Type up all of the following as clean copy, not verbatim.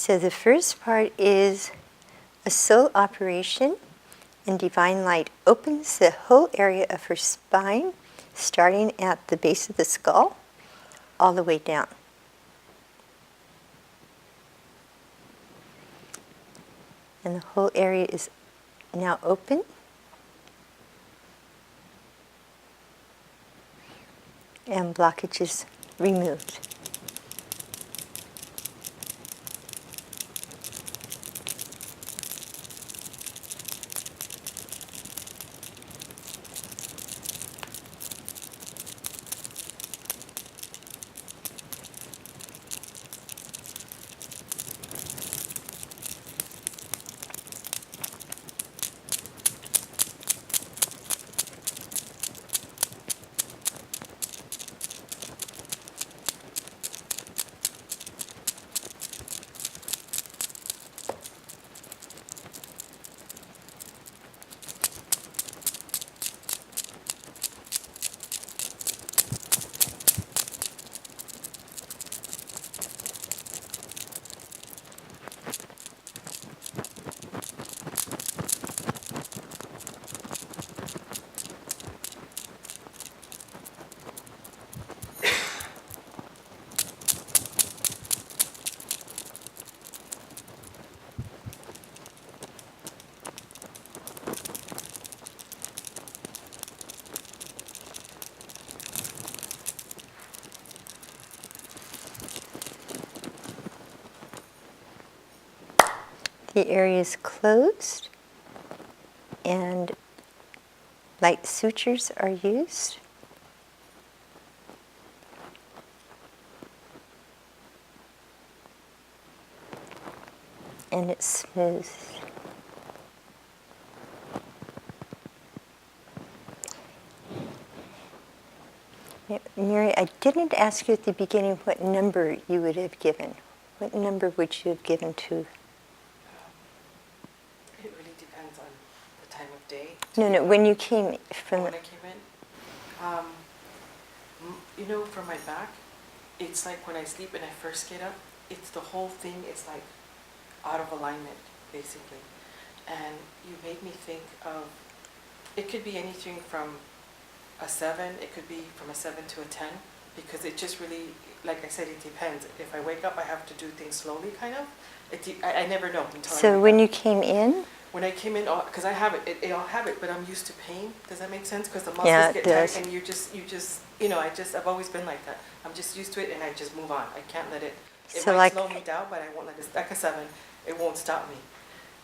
So the first part is a soul operation, and divine light opens the whole area of her spine, starting at the base of the skull, all the way down. And the whole area is now open. And blockages removed. The area is closed, and light sutures are used. And it's smooth. Mary, I didn't ask you at the beginning what number you would have given. What number would you have given to? It really depends on the time of day. No, when you came from... When I came in, you know, for my back, it's like when I sleep and I first get up, it's the whole thing is like out of alignment, basically. And you made me think of, it could be anything from a 7, it could be from a 7 to a 10, because it just really, like I said, it depends. If I wake up, I have to do things slowly, kind of. I never know until So when you came in? When I came in, because I have it, I'll have it, but I'm used to pain. Does that make sense? Because the muscles get tight, and you just, you know, I've always been like that. I'm just used to it, and I just move on. I can't let it. It might slow me down, but I won't let it. Like a 7, it won't stop me.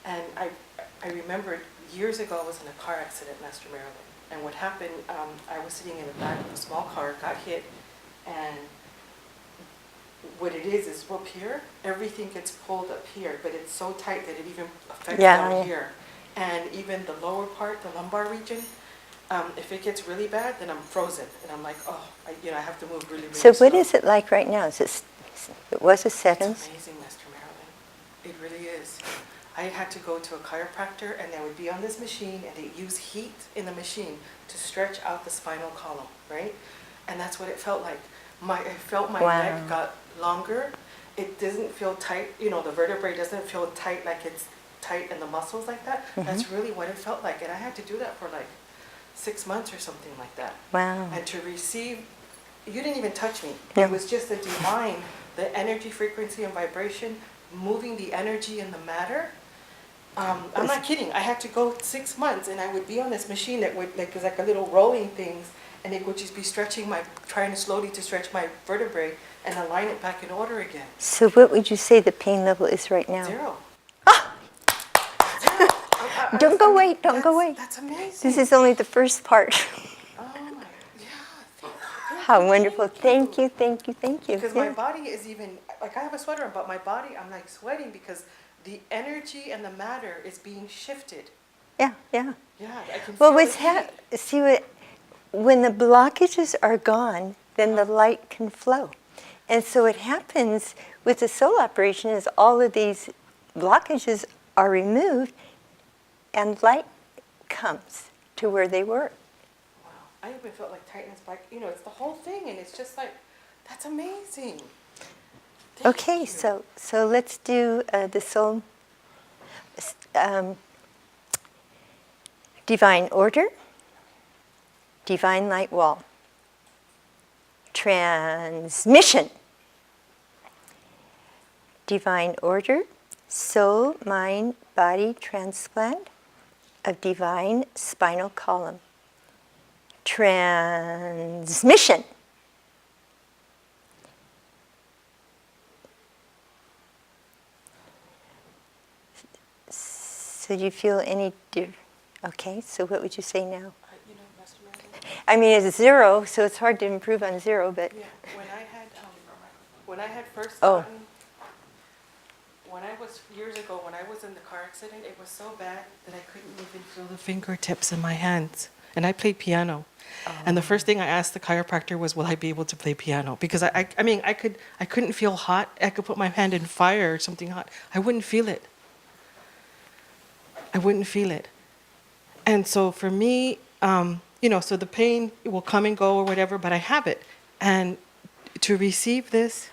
And I remembered years ago I was in a car accident, Master Marilyn, and what happened? I was sitting in the back of a small car, got hit, and what it is up here, everything gets pulled up here, but it's so tight that it even affects down here. And even the lower part, the lumbar region, if it gets really bad, then I'm frozen. And I'm like, oh, I have to move really, really slow. So what slow. is it like right now? It was a 7? It's amazing, Master Marilyn. It really is. I had to go to a chiropractor, and they would be on this machine, and they use heat in the machine to stretch out the spinal column, right? And that's what it felt like. I felt my neck got longer. It doesn't feel tight. You know, the vertebrae doesn't feel tight like it's tight in the muscles like that. Mm-hmm. That's really what it felt like. And I had to do that for like 6 months or something like that. Wow. And to receive, you didn't even touch me. No. It was just the divine, the energy, frequency, and vibration, moving the energy and the matter. I'm not kidding. I had to go 6 months, and I would be on this machine that would, like, it was like a little rolling things, and it would just be trying to slowly to stretch my vertebrae and align it back in order again. So what would you say the pain level is right now? 0. Ah! 0. Don't go away. Don't go away. That's amazing. This is only the first part. Oh my, yeah. How wonderful. Thank you. Because my body is even, like I have a sweater on, but my body, I'm like sweating because the energy and the matter is being shifted. Yeah. Yeah, I can feel it. When the blockages are gone, then the light can flow. And so what happens with the soul operation is all of these blockages are removed, and light comes to where they were. Wow, I even felt like tightness back, it's the whole thing, and it's just like, that's amazing. Okay, so let's do the soul, um, divine order, divine light wall, transmission, divine order, soul, mind, body transplant of divine spinal column, transmission. So do you feel any, okay, so what would you say now? You know, Master Marilyn? I mean, it's 0, so it's hard to improve on 0, but... Yeah, when I had first Oh. gotten, years ago, when I was in the car accident, it was so bad that I couldn't even feel the fingertips in my hands. And I played piano. And the first thing I asked the chiropractor was, will I be able to play piano? Because I couldn't feel hot. I could put my hand in fire or something hot. I wouldn't feel it. I wouldn't feel it. And so for me, so the pain will come and go or whatever, but I have it. And to receive this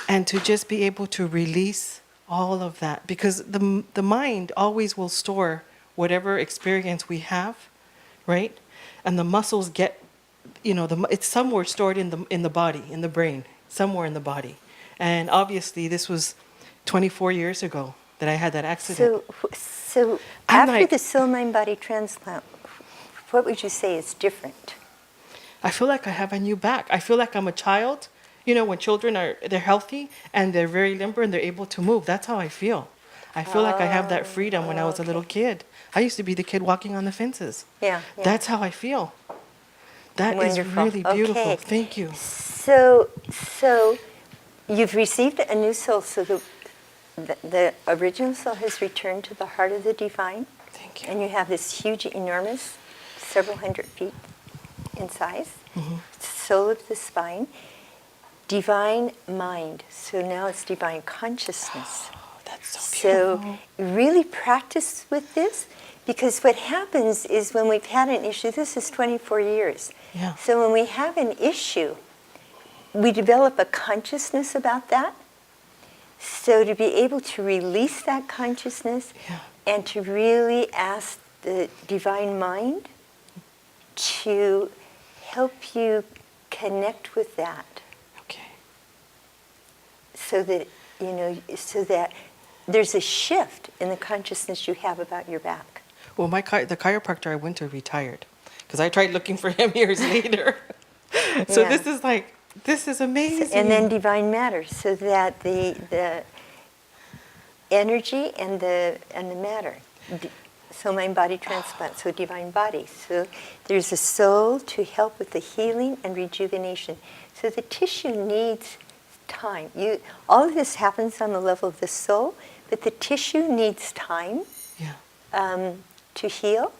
and to just be able to release all of that, because the mind always will store whatever experience we have, right? And the muscles get, it's somewhere stored in the body, in the brain, somewhere in the body. And obviously this was 24 years ago that I had that accident. So after the soul, mind, body transplant, what would you say is different? I feel like I have a new back. I feel like I'm a child. When children they're healthy and they're very limber and they're able to move. That's how I feel. I feel like I have that freedom when I was a little kid. I used to be the kid walking on the fences. Yeah. That's how I feel. That Wonderful. is really beautiful. Okay. Thank you. So you've received a new soul. So the original soul has returned to the heart of the divine. Thank you. And you have this huge, enormous, several hundred feet in size, soul of the spine, divine mind. So now it's divine consciousness. Oh, that's so beautiful. So really practice with this, because what happens is when we've had an issue, this is 24 years. Yeah. So when we have an issue, we develop a consciousness about that. So to be able to release that consciousness and to really ask the divine mind to help you connect with that. Okay. So that, so that there's a shift in the consciousness you have about your back. Well, the chiropractor I went to retired because I tried looking for him years later. So this is amazing. And then divine matter, so that the energy and the matter, soul, mind, body transplant, so divine body. So there's a soul to help with the healing and rejuvenation. So the tissue needs time. All of this happens on the level of the soul, but the tissue needs time to heal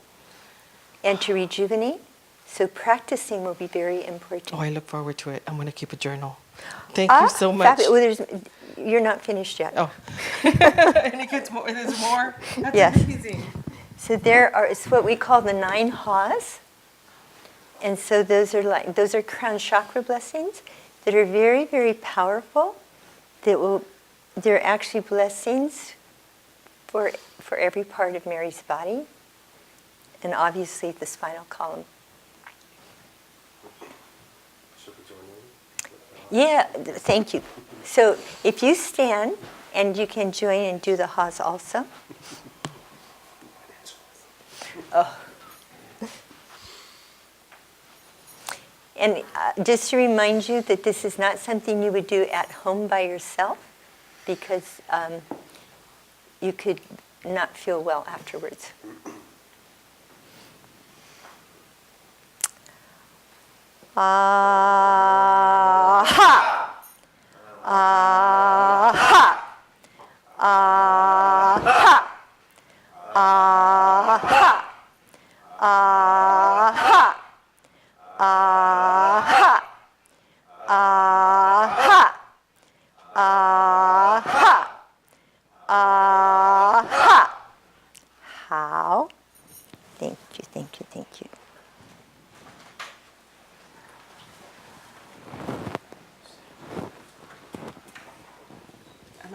and to rejuvenate. So practicing will be very important. Oh, I look forward to it. I'm going to keep a journal. Thank you so much. You're not finished yet. Oh. And it gets more. There's more. That's amazing. So it's what we call the 9 ha's. And so those are crown chakra blessings that are very, very powerful. They're actually blessings for every part of Mary's body, and obviously the spinal column. Yeah, thank you. So if you stand, and you can join and do the ha's also. Oh. And just to remind you that this is not something you would do at home by yourself, because you could not feel well afterwards. Aha! Aha! Aha! Aha! Aha! Aha! Aha! Aha! Aha! How? Thank you, thank you, thank you.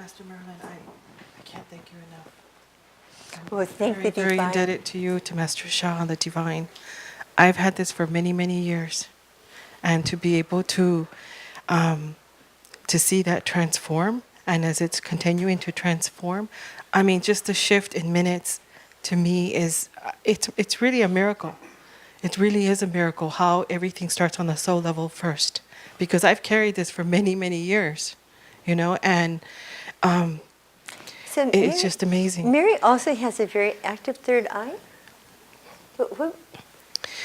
Master Marilyn, I can't thank you enough. Well, thank Very, the very divine. indebted to you, to Master Shah and the Divine. I've had this for many, many years. And to be able to see that transform, and as it's continuing to transform, I mean, just the shift in minutes to me is, it's really a miracle. It really is a miracle how everything starts on the soul level first. Because I've carried this for many, many years, you know, and So it's just amazing. Mary also has a very active third eye.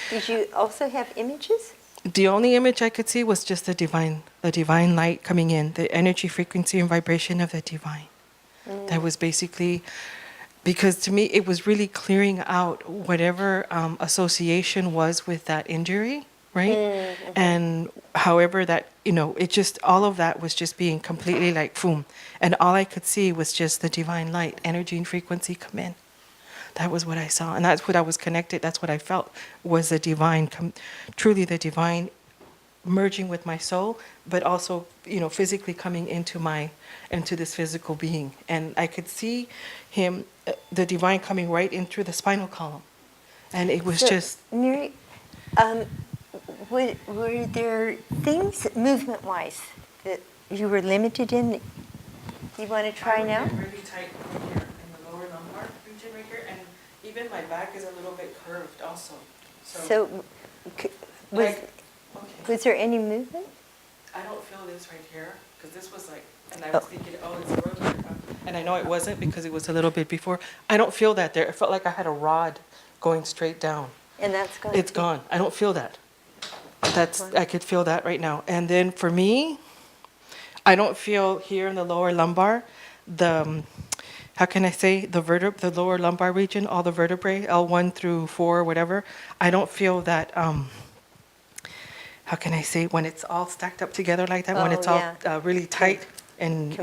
Did you also have images? The only image I could see was just the divine light coming in, the energy, frequency, and vibration of the divine. That was basically, because to me it was really clearing out whatever association was with that injury, right? Mm-hmm. And however that, you know, it just, all of that was just being completely like boom. And all I could see was just the divine light, energy and frequency come in. That was what I saw, and that's what I was connected. That's what I felt was the divine, truly the divine, merging with my soul, but also, you know, physically coming into this physical being. And I could see him, the divine, coming right in through the spinal column, and it was just. Mary, were there things movement-wise that you were limited in? You want to try now? I really tight right here in the lower lumbar region right here, and even my back is a little bit curved also. So Okay. was there any movement? I don't feel this right here, because this was like, and I was thinking, oh, it's a rotator cuff. And I know it wasn't because it was a little bit before. I don't feel that there. It felt like I had a rod going straight down. And that's gone? It's gone. I don't feel that. I could feel that right now. And then for me, I don't feel here in the lower lumbar, how can I say, the lower lumbar region, all the vertebrae, L1 through 4, whatever. I don't feel that, how can I say, when it's all stacked up together like that, when it's all really tight and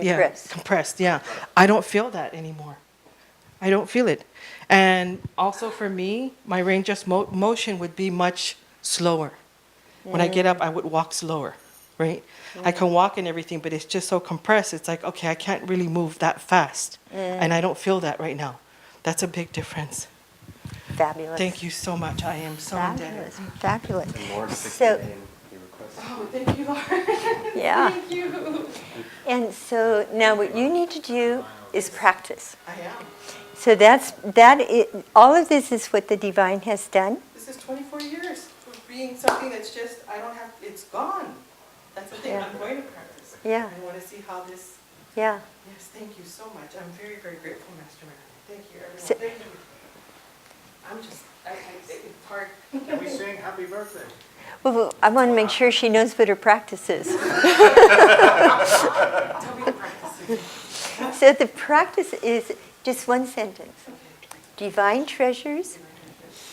compressed, yeah. I don't feel that anymore. I don't feel it. And also for me, my range of motion would be much slower. When I get up, I would walk slower, right? I can walk and everything, but it's just so compressed. It's like, okay, I can't really move that fast. And I don't feel that right now. That's a big difference. Fabulous. Thank you so much. I am so indebted. Fabulous. And Lord, So, Oh, thank you, Lord. yeah. Thank you. And so now what you need to do is practice. I am. So all of this is what the divine has done. This is 24 years of being something that's just, I don't have, it's gone. That's the thing, Yeah. I'm going to practice. Yeah. I want to see how this, Yeah. yes, thank you so much. I'm very, very grateful, Master Marilyn. Thank you, everyone. So- Thank you. I'm just, it's hard. Can we sing happy birthday? Well, I want to make sure she knows what her practice is. Tell me the practice. So the practice is just one sentence. Divine treasures,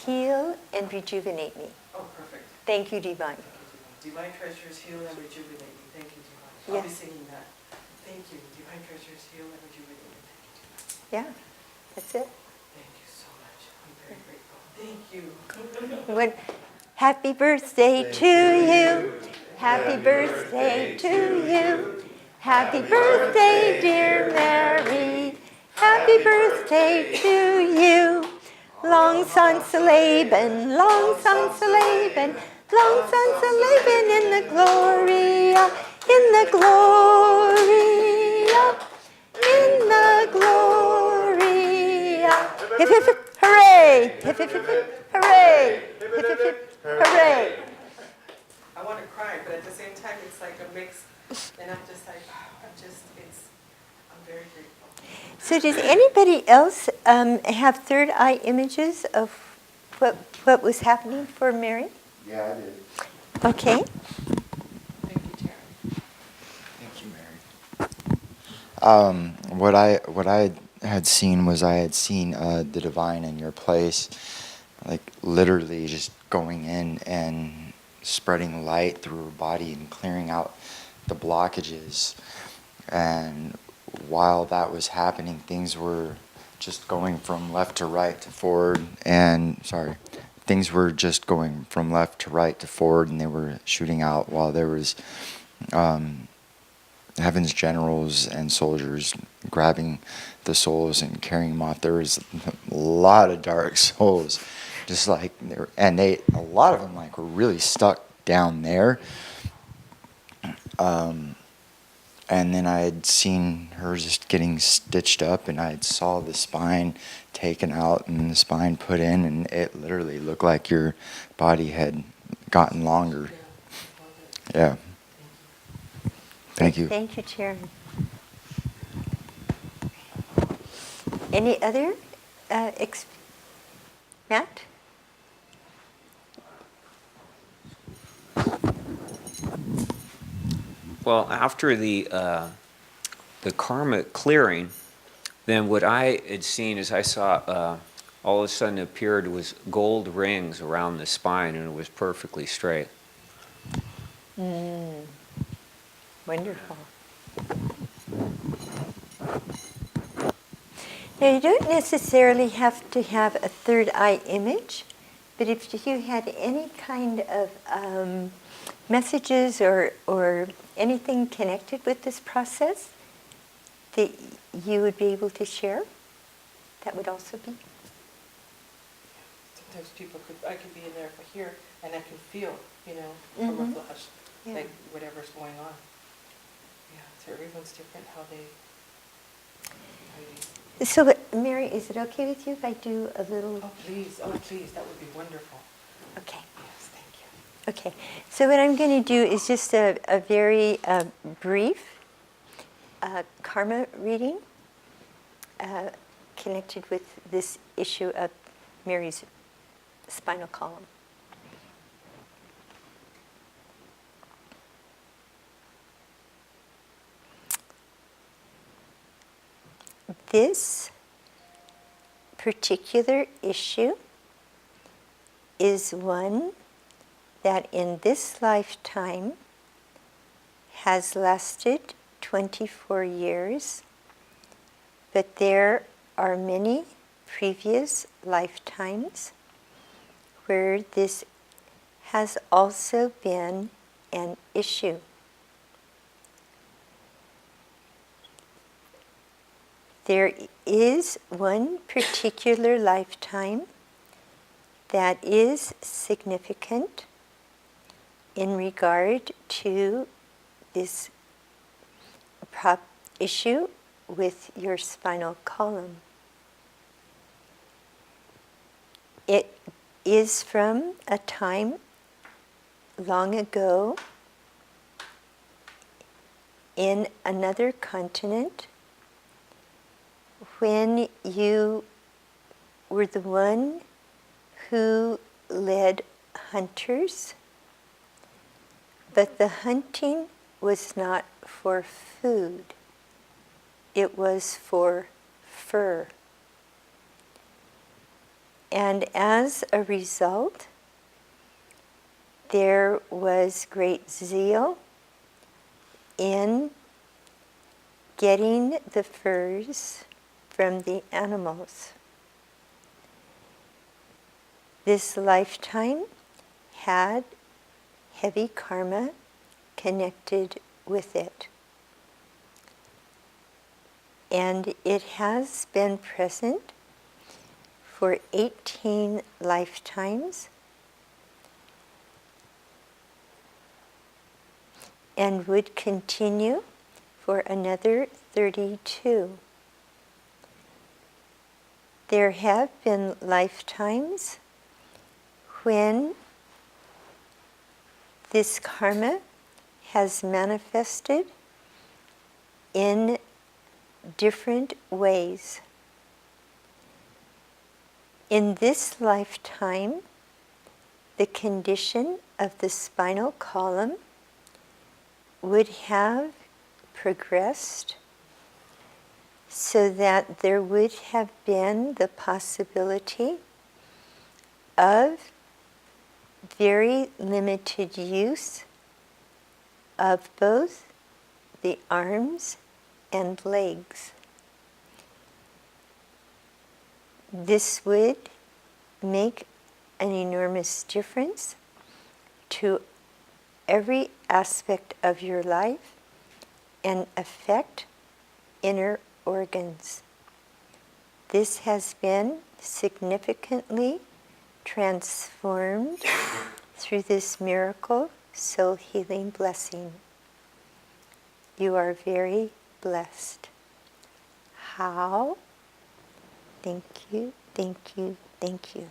heal and rejuvenate me. Oh, perfect. Thank you, divine. Divine treasures heal and rejuvenate me. Thank you, divine. I'll be Yes. singing that. Thank you. Divine treasures heal and rejuvenate me. Thank you, divine. Yeah, that's it. Thank you so much. I'm very grateful. Thank you. When, happy birthday to you. Happy birthday to you. Happy birthday, dear Mary. Happy birthday to you. Long sans leben, long sans leben, long sans leben in the gloria, in the gloria, in the gloria. Hip, hip, hip, hooray! Hip, hip, hip, hip, hooray! Hip, hip, hip, hooray! I want to cry, but at the same time, it's like a mix. And I'm just like, I'm very grateful. So does anybody else have third eye images of what was happening for Mary? Yeah, I did. Okay. Thank you, Terry. Thank you, Mary. What I had seen was the divine in your place, like literally just going in and spreading light through her body and clearing out the blockages. And while that was happening, things were just going from left to right to forward, things were just going from left to right to forward, and they were shooting out while there was heaven's generals and soldiers grabbing the souls and carrying them off. There was a lot of dark souls, just like a lot of them like were really stuck down there. And then I had seen her just getting stitched up, and I saw the spine taken out and the spine put in, and it literally looked like your body had gotten longer. Yeah. Thank you. Thank you, Chairman. Any other Matt? Well, after the karmic clearing, then what I had seen is I saw all of a sudden appeared was gold rings around the spine, and it was perfectly straight. Wonderful. Now, you don't necessarily have to have a third eye image, but if you had any kind of messages or anything connected with this process that you would be able to share, that would also be. Sometimes I could be in there for here, and I can feel, from a flash, like whatever's going on. Yeah, so everyone's different how they. So, Mary, is it okay with you if I do a little? Oh, please, that would be wonderful. Okay. Yes, thank you. Okay. So what I'm going to do is just a very brief karma reading connected with this issue of Mary's spinal column. This particular issue is one that in this lifetime has lasted 24 years, but there are many previous lifetimes where this has also been an issue. There is one particular lifetime that is significant in regard to this issue with your spinal column. It is from a time long ago in another continent when you were the one who led hunters, but the hunting was not for food, it was for fur. And as a result, there was great zeal in getting the furs from the animals. This lifetime had heavy karma connected with it. And it has been present for 18 lifetimes and would continue for another 32. There have been lifetimes when this karma has manifested in different ways. In this lifetime, the condition of the spinal column would have progressed so that there would have been the possibility of very limited use of both the arms and legs. This would make an enormous difference to every aspect of your life and affect inner organs. This has been significantly transformed through this miracle soul healing blessing. You are very blessed. How? Thank you, thank you, thank you.